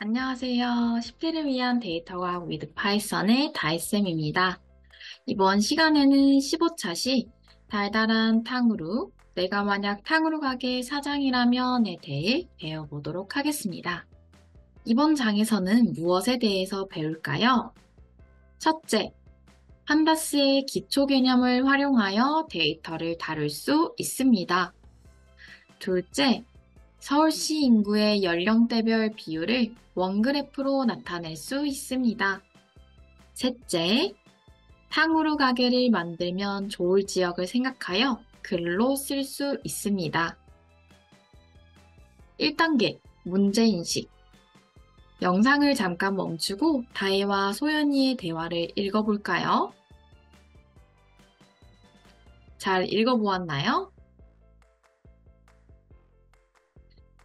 안녕하세요. 10대를 위한 데이터과학 위드 파이썬의 다이쌤입니다. 이번 시간에는 15차시 달달한 탕후루, 내가 만약 탕후루 가게 사장이라면에 대해 배워보도록 하겠습니다. 이번 장에서는 무엇에 대해서 배울까요? 첫째, 판다스의 기초 개념을 활용하여 데이터를 다룰 수 있습니다. 둘째, 서울시 인구의 연령대별 비율을 원그래프로 나타낼 수 있습니다. 셋째, 탕후루 가게를 만들면 좋을 지역을 생각하여 글로 쓸 수 있습니다. 1단계, 문제인식. 영상을 잠깐 멈추고 다혜와 소연이의 대화를 읽어볼까요? 잘 읽어보았나요?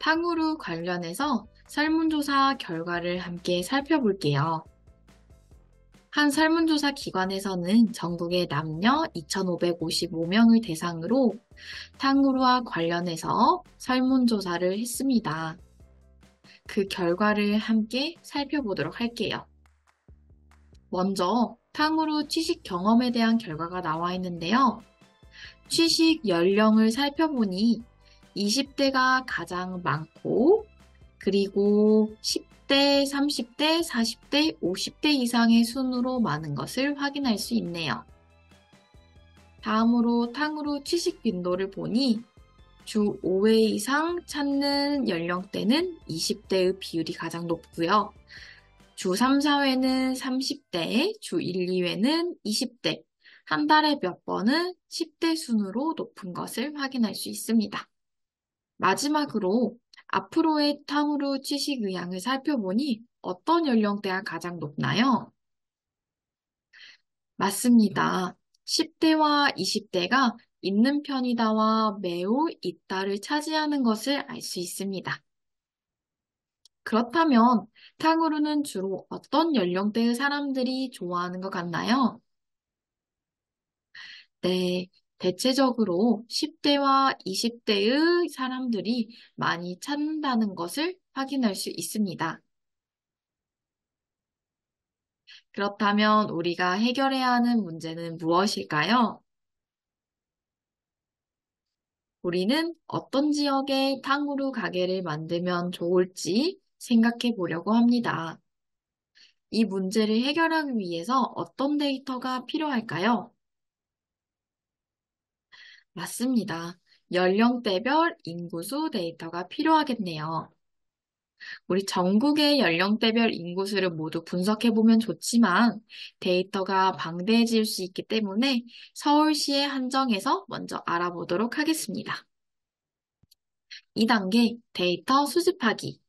탕후루 관련해서 설문조사 결과를 함께 살펴볼게요. 한 설문조사 기관에서는 전국의 남녀 2,555명을 대상으로 탕후루와 관련해서 설문조사를 했습니다. 그 결과를 함께 살펴보도록 할게요. 먼저 탕후루 취식 경험에 대한 결과가 나와 있는데요. 취식 연령을 살펴보니 20대가 가장 많고 그리고 10대, 30대, 40대, 50대 이상의 순으로 많은 것을 확인할 수 있네요. 다음으로 탕후루 취식 빈도를 보니 주 5회 이상 찾는 연령대는 20대의 비율이 가장 높고요. 주 3, 4회는 30대, 주 1, 2회는 20대, 한 달에 몇 번은 10대 순으로 높은 것을 확인할 수 있습니다. 마지막으로 앞으로의 탕후루 취식 의향을 살펴보니 어떤 연령대가 가장 높나요? 맞습니다. 10대와 20대가 있는 편이다와 매우 있다를 차지하는 것을 알 수 있습니다. 그렇다면 탕후루는 주로 어떤 연령대의 사람들이 좋아하는 것 같나요? 네, 대체적으로 10대와 20대의 사람들이 많이 찾는다는 것을 확인할 수 있습니다. 그렇다면 우리가 해결해야 하는 문제는 무엇일까요? 우리는 어떤 지역에 탕후루 가게를 만들면 좋을지 생각해 보려고 합니다. 이 문제를 해결하기 위해서 어떤 데이터가 필요할까요? 맞습니다. 연령대별 인구수 데이터가 필요하겠네요. 우리 전국의 연령대별 인구수를 모두 분석해보면 좋지만 데이터가 방대해질 수 있기 때문에 서울시에 한정해서 먼저 알아보도록 하겠습니다. 2단계 데이터 수집하기.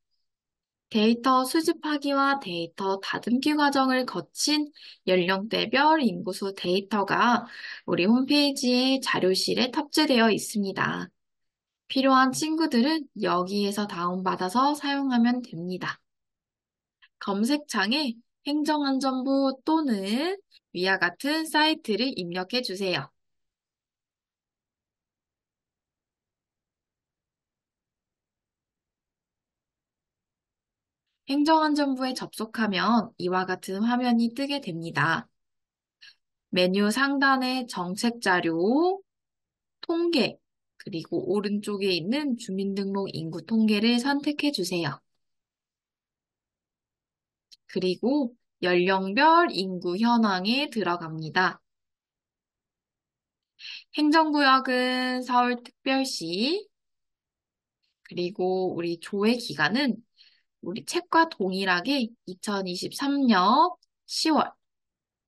데이터 수집하기와 데이터 다듬기 과정을 거친 연령대별 인구수 데이터가 우리 홈페이지의 자료실에 탑재되어 있습니다. 필요한 친구들은 여기에서 다운받아서 사용하면 됩니다. 검색창에 행정안전부 또는 위와 같은 사이트를 입력해 주세요. 행정안전부에 접속하면 이와 같은 화면이 뜨게 됩니다. 메뉴 상단에 정책 자료, 통계, 그리고 오른쪽에 있는 주민등록 인구 통계를 선택해 주세요. 그리고 연령별 인구 현황에 들어갑니다. 행정구역은 서울특별시, 그리고 우리 조회 기간은 우리 책과 동일하게 2023년 10월,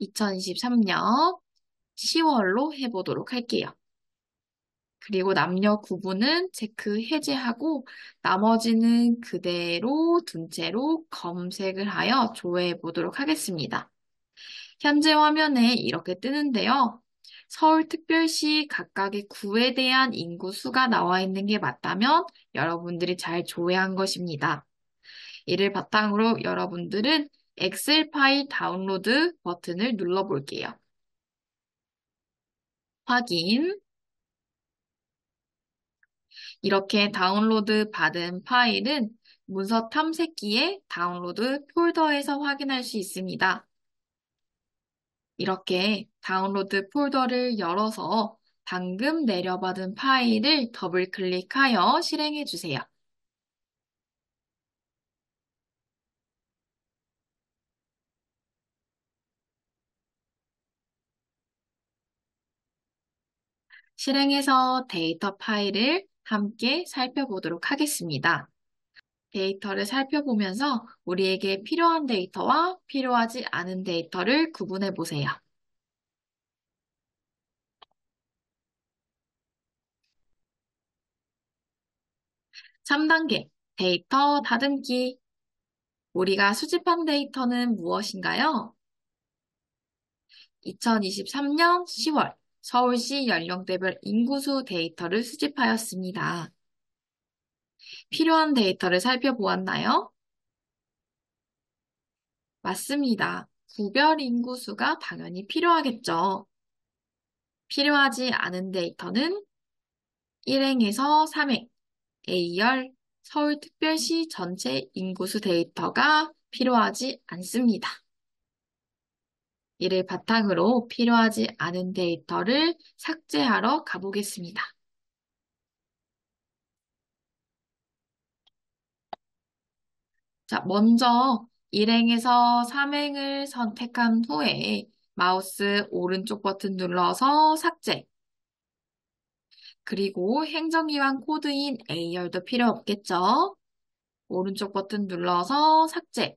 2023년 10월로 해보도록 할게요. 그리고 남녀 구분은 체크 해제하고 나머지는 그대로 둔 채로 검색을 하여 조회해 보도록 하겠습니다. 현재 화면에 이렇게 뜨는데요. 서울특별시 각각의 구에 대한 인구수가 나와 있는 게 맞다면 여러분들이 잘 조회한 것입니다. 이를 바탕으로 여러분들은 엑셀 파일 다운로드 버튼을 눌러볼게요. 확인. 이렇게 다운로드 받은 파일은 문서 탐색기에 다운로드 폴더에서 확인할 수 있습니다. 이렇게 다운로드 폴더를 열어서 방금 내려받은 파일을 더블 클릭하여 실행해 주세요. 실행해서 데이터 파일을 함께 살펴보도록 하겠습니다. 데이터를 살펴보면서 우리에게 필요한 데이터와 필요하지 않은 데이터를 구분해 보세요. 3단계 데이터 다듬기. 우리가 수집한 데이터는 무엇인가요? 2023년 10월 서울시 연령대별 인구수 데이터를 수집하였습니다. 필요한 데이터를 살펴보았나요? 맞습니다. 구별 인구수가 당연히 필요하겠죠. 필요하지 않은 데이터는 1행에서 3행, A열 서울특별시 전체 인구수 데이터가 필요하지 않습니다. 이를 바탕으로 필요하지 않은 데이터를 삭제하러 가보겠습니다. 자, 먼저 1행에서 3행을 선택한 후에 마우스 오른쪽 버튼 눌러서 삭제. 그리고 행정기관 코드인 A열도 필요 없겠죠? 오른쪽 버튼 눌러서 삭제.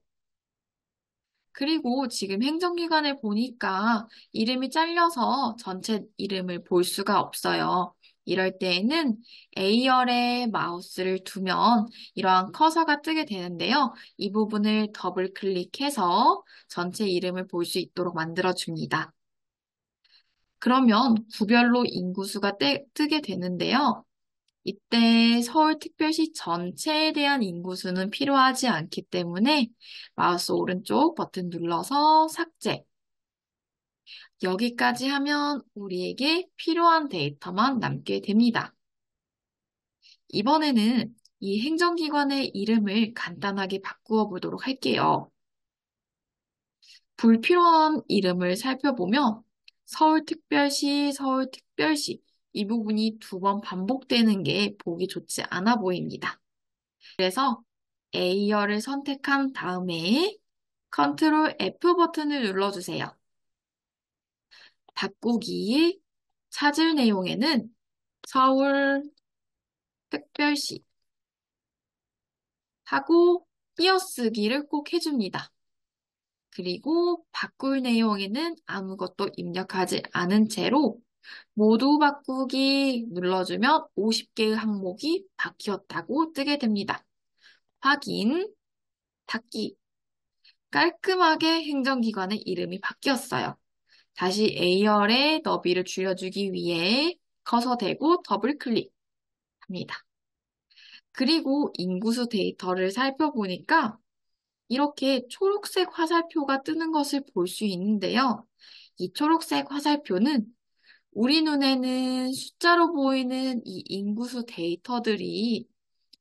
그리고 지금 행정기관을 보니까 이름이 잘려서 전체 이름을 볼 수가 없어요. 이럴 때에는 A열에 마우스를 두면 이러한 커서가 뜨게 되는데요. 이 부분을 더블 클릭해서 전체 이름을 볼 수 있도록 만들어줍니다. 그러면 구별로 인구수가 뜨게 되는데요. 이때 서울특별시 전체에 대한 인구수는 필요하지 않기 때문에 마우스 오른쪽 버튼 눌러서 삭제. 여기까지 하면 우리에게 필요한 데이터만 남게 됩니다. 이번에는 이 행정기관의 이름을 간단하게 바꾸어 보도록 할게요. 불필요한 이름을 살펴보면 서울특별시, 서울특별시 이 부분이 2번 반복되는 게 보기 좋지 않아 보입니다. 그래서 A열을 선택한 다음에 컨트롤 F 버튼을 눌러주세요. 바꾸기 찾을 내용에는 서울특별시 하고 띄어쓰기를 꼭 해줍니다. 그리고 바꿀 내용에는 아무것도 입력하지 않은 채로 모두 바꾸기 눌러주면 50개의 항목이 바뀌었다고 뜨게 됩니다. 확인, 닫기. 깔끔하게 행정기관의 이름이 바뀌었어요. 다시 A열의 너비를 줄여주기 위해 커서 대고 더블 클릭합니다. 그리고 인구수 데이터를 살펴보니까 이렇게 초록색 화살표가 뜨는 것을 볼 수 있는데요. 이 초록색 화살표는 우리 눈에는 숫자로 보이는 이 인구수 데이터들이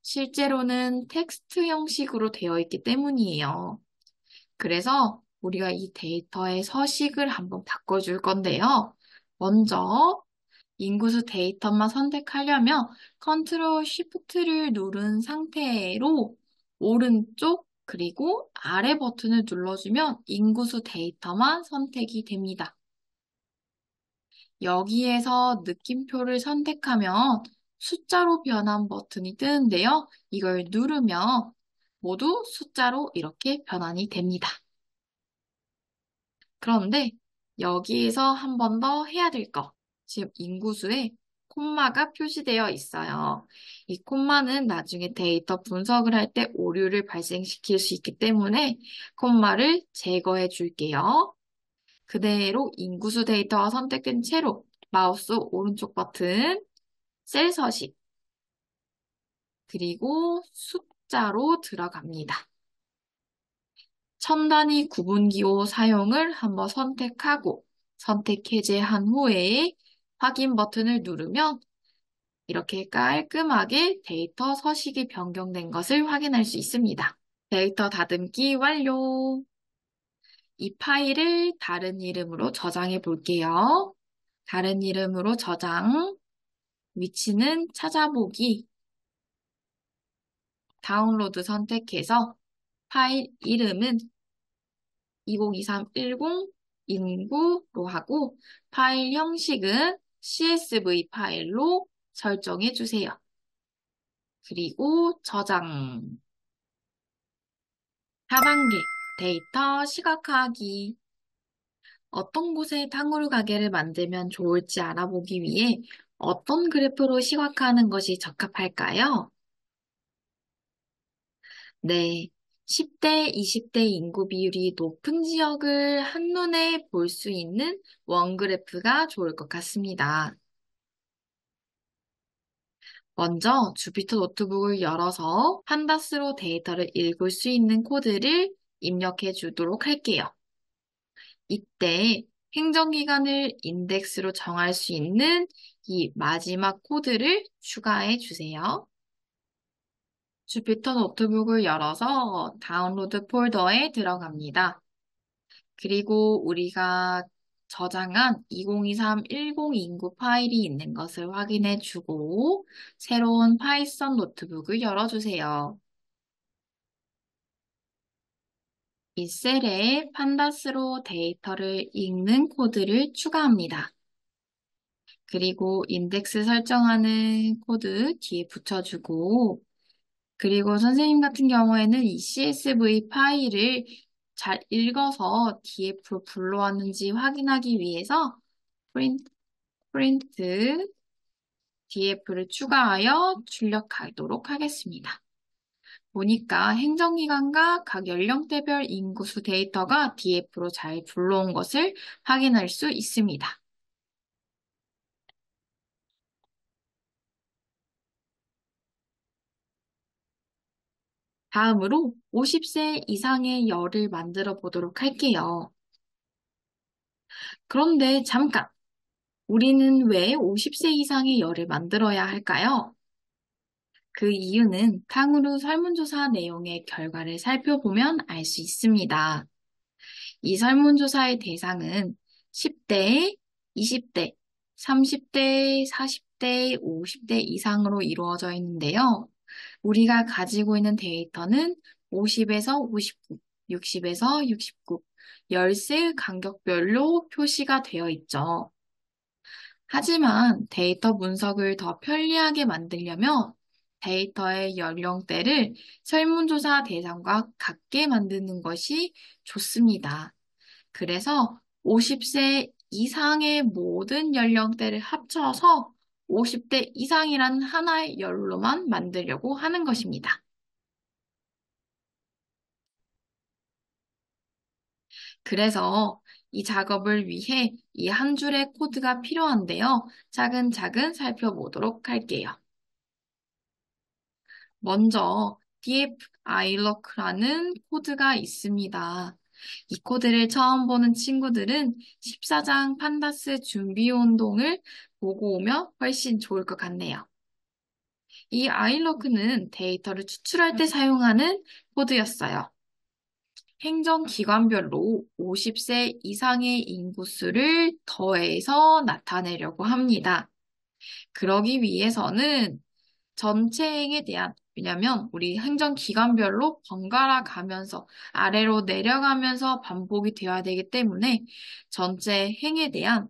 실제로는 텍스트 형식으로 되어 있기 때문이에요. 그래서 우리가 이 데이터의 서식을 한번 바꿔줄 건데요. 먼저 인구수 데이터만 선택하려면 컨트롤 쉬프트를 누른 상태로 오른쪽 그리고 아래 버튼을 눌러주면 인구수 데이터만 선택이 됩니다. 여기에서 느낌표를 선택하면 숫자로 변환 버튼이 뜨는데요. 이걸 누르면 모두 숫자로 이렇게 변환이 됩니다. 그런데 여기에서 한 번 더 해야 될 거. 지금 인구수에 콤마가 표시되어 있어요. 이 콤마는 나중에 데이터 분석을 할 때 오류를 발생시킬 수 있기 때문에 콤마를 제거해 줄게요. 그대로 인구수 데이터가 선택된 채로 마우스 오른쪽 버튼, 셀 서식, 그리고 숫자로 들어갑니다. 첨단위 구분기호 사용을 한번 선택하고 선택 해제한 후에 확인 버튼을 누르면 이렇게 깔끔하게 데이터 서식이 변경된 것을 확인할 수 있습니다. 데이터 다듬기 완료! 이 파일을 다른 이름으로 저장해 볼게요. 다른 이름으로 저장, 위치는 찾아보기, 다운로드 선택해서 파일 이름은 202310 인구로 하고 파일 형식은 CSV 파일로 설정해 주세요. 그리고 저장. 4단계 데이터 시각화하기. 어떤 곳에 탕후루 가게를 만들면 좋을지 알아보기 위해 어떤 그래프로 시각화하는 것이 적합할까요? 네, 10대, 20대 인구 비율이 높은 지역을 한눈에 볼 수 있는 원그래프가 좋을 것 같습니다. 먼저 주피터 노트북을 열어서 판다스로 데이터를 읽을 수 있는 코드를 입력해 주도록 할게요. 이때 행정기관을 인덱스로 정할 수 있는 이 마지막 코드를 추가해 주세요. 주피터 노트북을 열어서 다운로드 폴더에 들어갑니다. 그리고 우리가 저장한 2023-10 인구 파일이 있는 것을 확인해 주고 새로운 파이썬 노트북을 열어주세요. 이 셀에 판다스로 데이터를 읽는 코드를 추가합니다. 그리고 인덱스 설정하는 코드 뒤에 붙여주고 그리고 선생님 같은 경우에는 이 CSV 파일을 잘 읽어서 DF로 불러왔는지 확인하기 위해서 프린트 DF를 추가하여 출력하도록 하겠습니다. 보니까 행정기관과 각 연령대별 인구수 데이터가 DF로 잘 불러온 것을 확인할 수 있습니다. 다음으로 50세 이상의 열을 만들어 보도록 할게요. 그런데 잠깐! 우리는 왜 50세 이상의 열을 만들어야 할까요? 그 이유는 탕후루 설문조사 내용의 결과를 살펴보면 알 수 있습니다. 이 설문조사의 대상은 10대, 20대, 30대, 40대, 50대 이상으로 이루어져 있는데요. 우리가 가지고 있는 데이터는 50에서 59, 60에서 69, 열세 간격별로 표시가 되어 있죠. 하지만 데이터 분석을 더 편리하게 만들려면 데이터의 연령대를 설문조사 대상과 같게 만드는 것이 좋습니다. 그래서 50세 이상의 모든 연령대를 합쳐서 50대 이상이라는 하나의 열로만 만들려고 하는 것입니다. 그래서 이 작업을 위해 이 한 줄의 코드가 필요한데요. 차근차근 살펴보도록 할게요. 먼저 df-ilock라는 코드가 있습니다. 이 코드를 처음 보는 친구들은 14장 판다스 준비 운동을 보고 오면 훨씬 좋을 것 같네요. 이 ilock는 데이터를 추출할 때 사용하는 코드였어요. 행정기관별로 50세 이상의 인구수를 더해서 나타내려고 합니다. 그러기 위해서는 전체 행에 대한, 왜냐면 우리 행정기관별로 번갈아 가면서 아래로 내려가면서 반복이 되어야 되기 때문에 전체 행에 대한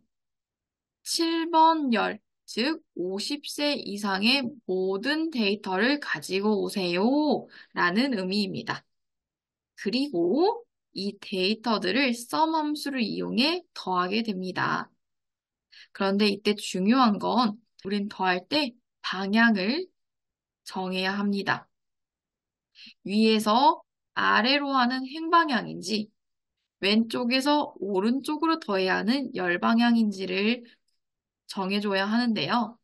7번 열, 즉 50세 이상의 모든 데이터를 가지고 오세요 라는 의미입니다. 그리고 이 데이터들을 sum 함수를 이용해 더하게 됩니다. 그런데 이때 중요한 건 우린 더할 때 방향을 정해야 합니다. 위에서 아래로 하는 행방향인지 왼쪽에서 오른쪽으로 더해야 하는 열방향인지를 정해줘야 하는데요.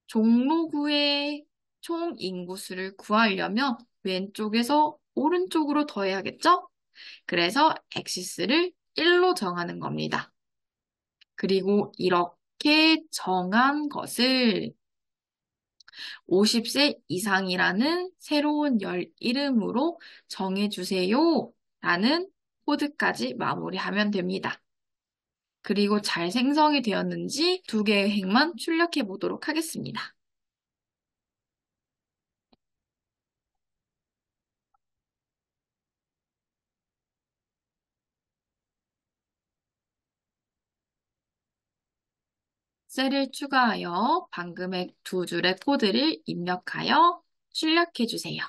종로구의 총 인구수를 구하려면 왼쪽에서 오른쪽으로 더해야겠죠? 그래서 엑시스를 1로 정하는 겁니다. 그리고 이렇게 정한 것을 50세 이상이라는 새로운 열 이름으로 정해주세요. 라는 코드까지 마무리하면 됩니다. 그리고 잘 생성이 되었는지 두 개의 행만 출력해 보도록 하겠습니다. 셀을 추가하여 방금의 두 줄의 코드를 입력하여 출력해 주세요.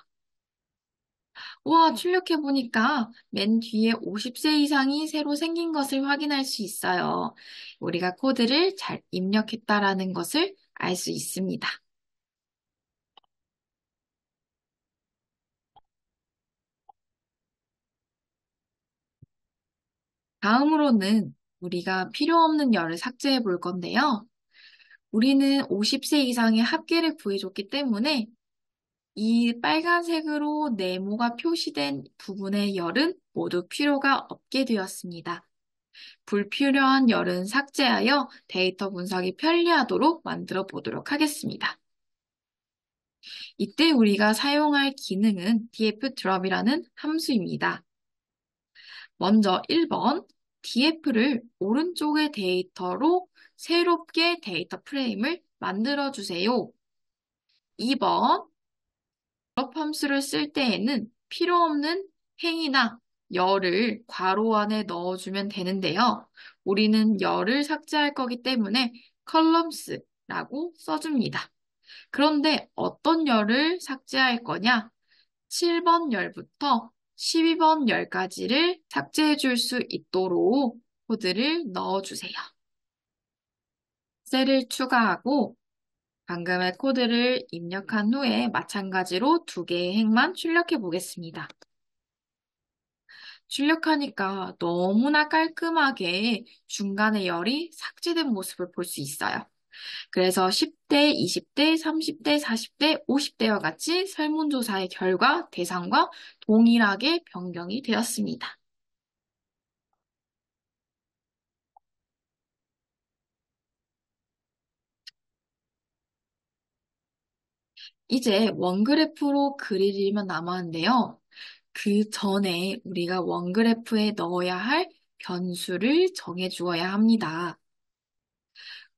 와, 출력해 보니까 맨 뒤에 50세 이상이 새로 생긴 것을 확인할 수 있어요. 우리가 코드를 잘 입력했다라는 것을 알 수 있습니다. 다음으로는 우리가 필요 없는 열을 삭제해 볼 건데요. 우리는 50세 이상의 합계를 구해줬기 때문에 이 빨간색으로 네모가 표시된 부분의 열은 모두 필요가 없게 되었습니다. 불필요한 열은 삭제하여 데이터 분석이 편리하도록 만들어 보도록 하겠습니다. 이때 우리가 사용할 기능은 dfdrop이라는 함수입니다. 먼저 1번 df를 오른쪽의 데이터로 새롭게 데이터 프레임을 만들어 주세요. 2번 drop 함수를 쓸 때에는 필요 없는 행이나 열을 괄호 안에 넣어주면 되는데요. 우리는 열을 삭제할 거기 때문에 columns라고 써줍니다. 그런데 어떤 열을 삭제할 거냐? 7번 열부터 12번 열까지를 삭제해 줄 수 있도록 코드를 넣어주세요. 셀을 추가하고 방금의 코드를 입력한 후에 마찬가지로 두 개의 행만 출력해 보겠습니다. 출력하니까 너무나 깔끔하게 중간에 열이 삭제된 모습을 볼 수 있어요. 그래서 10대, 20대, 30대, 40대, 50대와 같이 설문조사의 결과 대상과 동일하게 변경이 되었습니다. 이제 원그래프로 그리려면 남았는데요. 그 전에 우리가 원그래프에 넣어야 할 변수를 정해 주어야 합니다.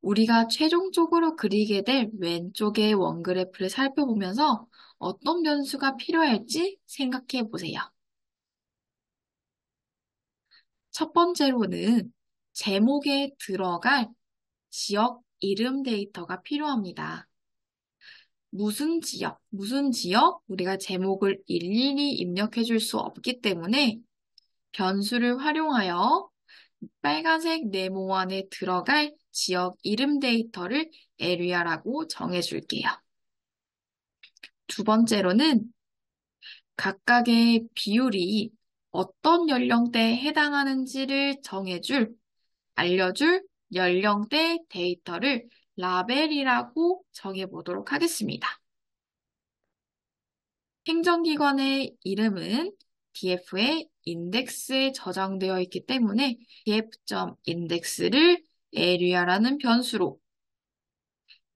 우리가 최종적으로 그리게 될 왼쪽의 원그래프를 살펴보면서 어떤 변수가 필요할지 생각해 보세요. 첫 번째로는 제목에 들어갈 지역 이름 데이터가 필요합니다. 무슨 지역, 우리가 제목을 일일이 입력해 줄 수 없기 때문에 변수를 활용하여 빨간색 네모 안에 들어갈 지역 이름 데이터를 area라고 정해줄게요. 두 번째로는 각각의 비율이 어떤 연령대에 해당하는지를 알려줄 연령대 데이터를 라벨이라고 정해보도록 하겠습니다. 행정기관의 이름은 df의 인덱스에 저장되어 있기 때문에 df.index를 area라는 변수로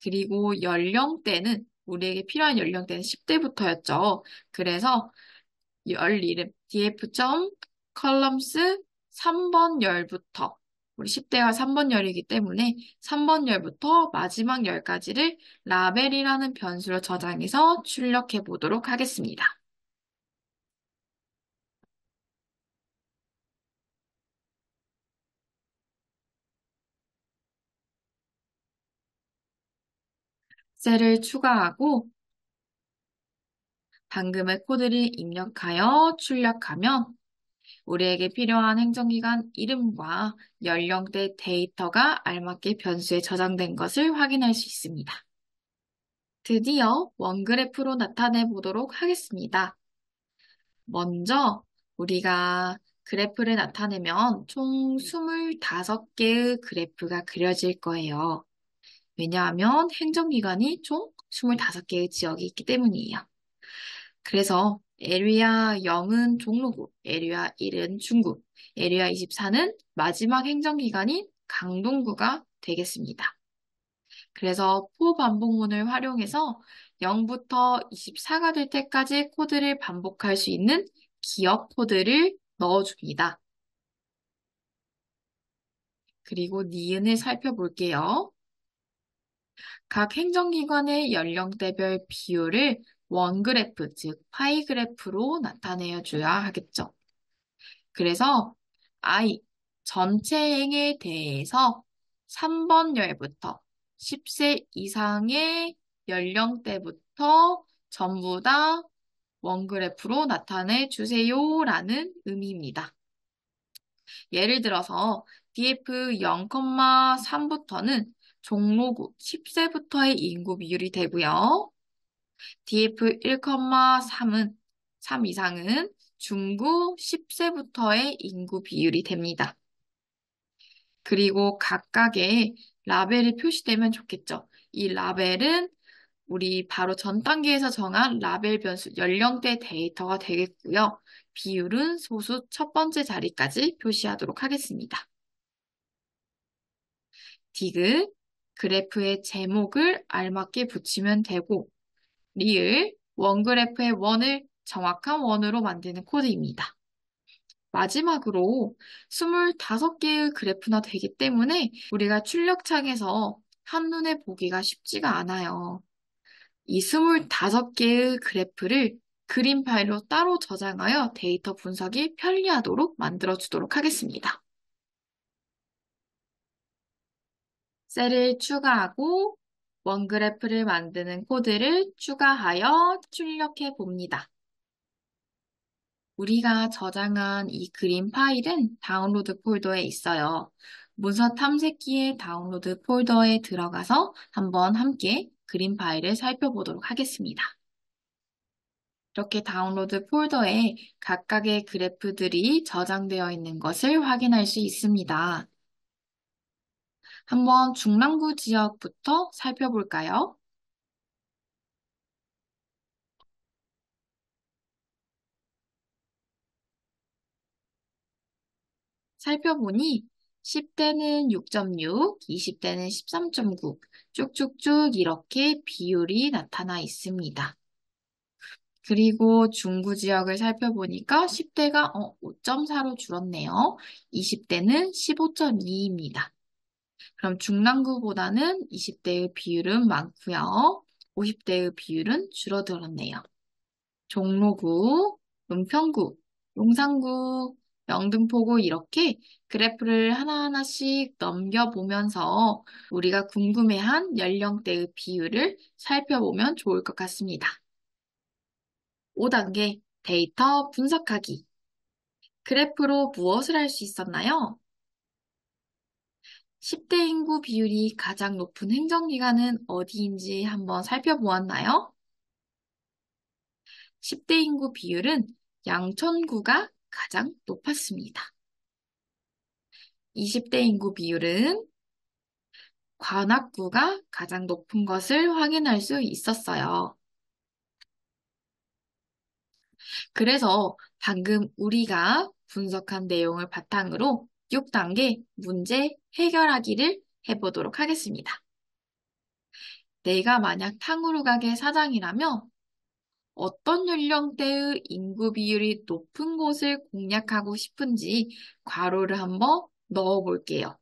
그리고 연령대는 우리에게 필요한 연령대는 10대부터였죠. 그래서 열 이름 df.columns 3번 열부터 우리 10대가 3번 열이기 때문에 3번 열부터 마지막 열까지를 라벨이라는 변수로 저장해서 출력해 보도록 하겠습니다. 셀을 추가하고 방금의 코드를 입력하여 출력하면 우리에게 필요한 행정기관 이름과 연령대 데이터가 알맞게 변수에 저장된 것을 확인할 수 있습니다. 드디어 원그래프로 나타내 보도록 하겠습니다. 먼저 우리가 그래프를 나타내면 총 25개의 그래프가 그려질 거예요. 왜냐하면 행정기관이 총 25개의 지역이 있기 때문이에요. 그래서 에리아 0은 종로구, 에리아 1은 중구, 에리아 24는 마지막 행정기관인 강동구가 되겠습니다. 그래서 포 반복문을 활용해서 0부터 24가 될 때까지 코드를 반복할 수 있는 기억 코드를 넣어줍니다. 그리고 니은을 살펴볼게요. 각 행정기관의 연령대별 비율을 원그래프, 즉 파이 그래프로 나타내어 줘야 하겠죠. 그래서 I 전체행에 대해서 3번 열부터 10세 이상의 연령대부터 전부 다 원그래프로 나타내 주세요라는 의미입니다. 예를 들어서 DF 0,3부터는 종로구 10세부터의 인구 비율이 되고요. DF 1,3은 3 이상은 중구 10세부터의 인구 비율이 됩니다. 그리고 각각의 라벨이 표시되면 좋겠죠. 이 라벨은 우리 바로 전 단계에서 정한 라벨 변수 연령대 데이터가 되겠고요. 비율은 소수 첫 번째 자리까지 표시하도록 하겠습니다. 디귿, 그래프의 제목을 알맞게 붙이면 되고, 리을, 원그래프의 원을 정확한 원으로 만드는 코드입니다. 마지막으로 25개의 그래프나 되기 때문에 우리가 출력창에서 한눈에 보기가 쉽지가 않아요. 이 25개의 그래프를 그림 파일로 따로 저장하여 데이터 분석이 편리하도록 만들어주도록 하겠습니다. 셀을 추가하고 원그래프를 만드는 코드를 추가하여 출력해 봅니다. 우리가 저장한 이 그림 파일은 다운로드 폴더에 있어요. 문서 탐색기의 다운로드 폴더에 들어가서 한번 함께 그림 파일을 살펴보도록 하겠습니다. 이렇게 다운로드 폴더에 각각의 그래프들이 저장되어 있는 것을 확인할 수 있습니다. 한번 중랑구 지역부터 살펴볼까요? 살펴보니 10대는 6.6, 20대는 13.9, 쭉쭉쭉 이렇게 비율이 나타나 있습니다. 그리고 중구 지역을 살펴보니까 10대가 5.4로 줄었네요. 20대는 15.2입니다. 그럼 중랑구보다는 20대의 비율은 많고요. 50대의 비율은 줄어들었네요. 종로구, 은평구, 용산구, 영등포구 이렇게 그래프를 하나하나씩 넘겨보면서 우리가 궁금해한 연령대의 비율을 살펴보면 좋을 것 같습니다. 5단계 데이터 분석하기. 그래프로 무엇을 할 수 있었나요? 10대 인구 비율이 가장 높은 행정기관은 어디인지 한번 살펴보았나요? 10대 인구 비율은 양천구가 가장 높았습니다. 20대 인구 비율은 관악구가 가장 높은 것을 확인할 수 있었어요. 그래서 방금 우리가 분석한 내용을 바탕으로 6단계 문제 해결하기를 해보도록 하겠습니다. 내가 만약 탕후루 가게 사장이라면 어떤 연령대의 인구 비율이 높은 곳을 공략하고 싶은지 괄호를 한번 넣어 볼게요.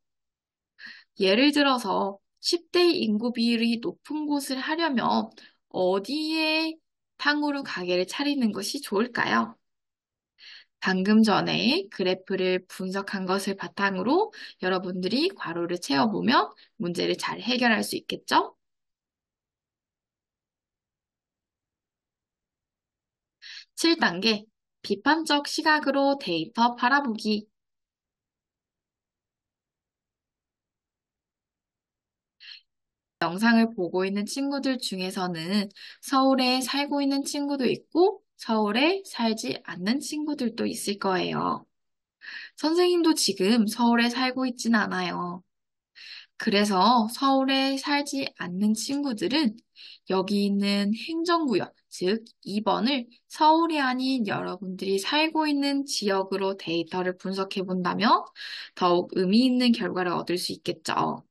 예를 들어서 10대 인구 비율이 높은 곳을 하려면 어디에 탕후루 가게를 차리는 것이 좋을까요? 방금 전에 그래프를 분석한 것을 바탕으로 여러분들이 괄호를 채워보면 문제를 잘 해결할 수 있겠죠? 7단계 비판적 시각으로 데이터 바라보기. 영상을 보고 있는 친구들 중에서는 서울에 살고 있는 친구도 있고 서울에 살지 않는 친구들도 있을 거예요. 선생님도 지금 서울에 살고 있진 않아요. 그래서 서울에 살지 않는 친구들은 여기 있는 행정구역, 즉 2번을 서울이 아닌 여러분들이 살고 있는 지역으로 데이터를 분석해 본다면 더욱 의미 있는 결과를 얻을 수 있겠죠.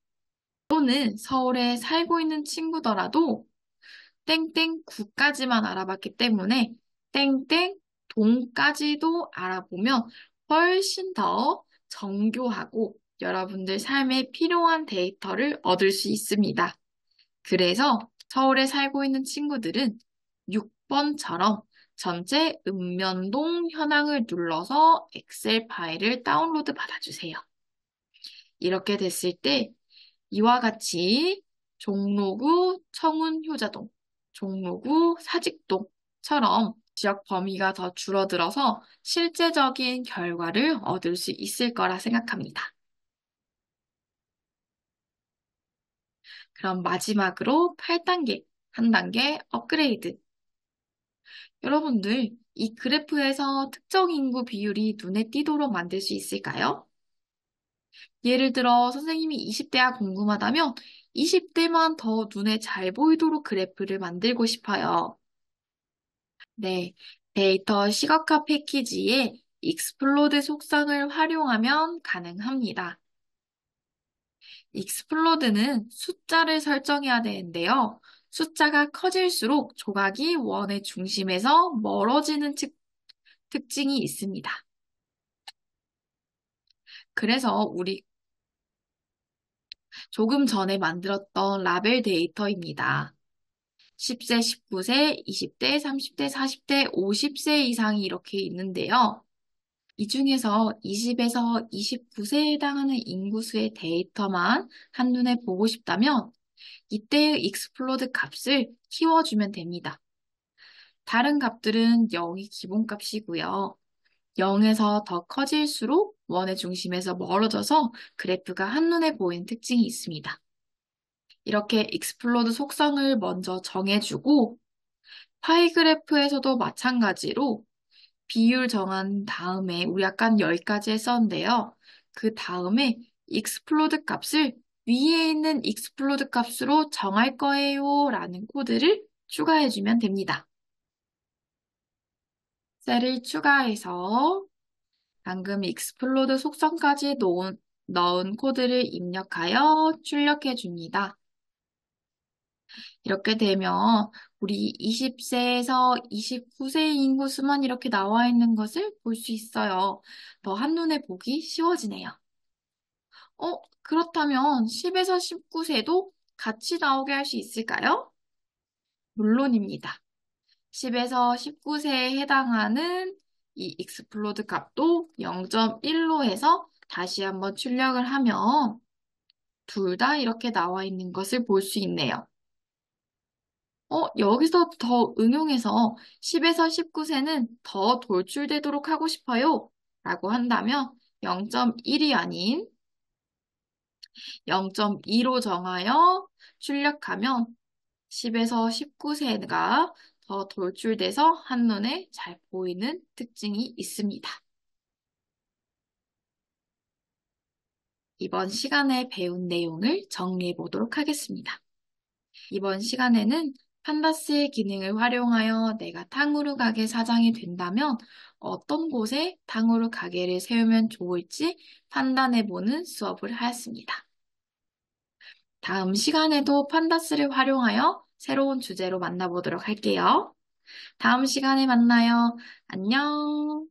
또는 서울에 살고 있는 친구더라도 땡땡 구까지만 알아봤기 때문에 땡땡 동까지도 알아보면 훨씬 더 정교하고 여러분들 삶에 필요한 데이터를 얻을 수 있습니다. 그래서 서울에 살고 있는 친구들은 6번처럼 전체 읍면동 현황을 눌러서 엑셀 파일을 다운로드 받아주세요. 이렇게 됐을 때 이와 같이 종로구 청운효자동, 종로구 사직동처럼 지역 범위가 더 줄어들어서 실제적인 결과를 얻을 수 있을 거라 생각합니다. 그럼 마지막으로 8단계, 한 단계 업그레이드. 여러분들, 이 그래프에서 특정 인구 비율이 눈에 띄도록 만들 수 있을까요? 예를 들어 선생님이 20대가 궁금하다면 20대만 더 눈에 잘 보이도록 그래프를 만들고 싶어요. 네, 데이터 시각화 패키지에 익스플로드 속성을 활용하면 가능합니다. 익스플로드는 숫자를 설정해야 되는데요. 숫자가 커질수록 조각이 원의 중심에서 멀어지는 특징이 있습니다. 그래서 우리 조금 전에 만들었던 라벨 데이터입니다. 10세, 19세, 20대, 30대, 40대, 50세 이상이 이렇게 있는데요. 이 중에서 20에서 29세에 해당하는 인구수의 데이터만 한눈에 보고 싶다면 이때의 익스플로드 값을 키워주면 됩니다. 다른 값들은 0이 기본값이고요. 0에서 더 커질수록 원의 중심에서 멀어져서 그래프가 한눈에 보이는 특징이 있습니다. 이렇게 익스플로드 속성을 먼저 정해주고 파이 그래프에서도 마찬가지로 비율 정한 다음에 우리 약간 10가지 했었는데요. 그 다음에 익스플로드 값을 위에 있는 익스플로드 값으로 정할 거예요 라는 코드를 추가해주면 됩니다. 셀을 추가해서 방금 익스플로드 속성까지 넣은 코드를 입력하여 출력해줍니다. 이렇게 되면 우리 20세에서 29세 인구수만 이렇게 나와 있는 것을 볼 수 있어요. 더 한눈에 보기 쉬워지네요. 그렇다면 10에서 19세도 같이 나오게 할 수 있을까요? 물론입니다. 10에서 19세에 해당하는 이 익스플로드 값도 0.1로 해서 다시 한번 출력을 하면 둘 다 이렇게 나와 있는 것을 볼 수 있네요. 여기서 더 응용해서 10에서 19세는 더 돌출되도록 하고 싶어요. 라고 한다면 0.1이 아닌 0.2로 정하여 출력하면 10에서 19세가 더 돌출돼서 한눈에 잘 보이는 특징이 있습니다. 이번 시간에 배운 내용을 정리해 보도록 하겠습니다. 이번 시간에는 판다스의 기능을 활용하여 내가 탕후루 가게 사장이 된다면 어떤 곳에 탕후루 가게를 세우면 좋을지 판단해보는 수업을 하였습니다. 다음 시간에도 판다스를 활용하여 새로운 주제로 만나보도록 할게요. 다음 시간에 만나요. 안녕.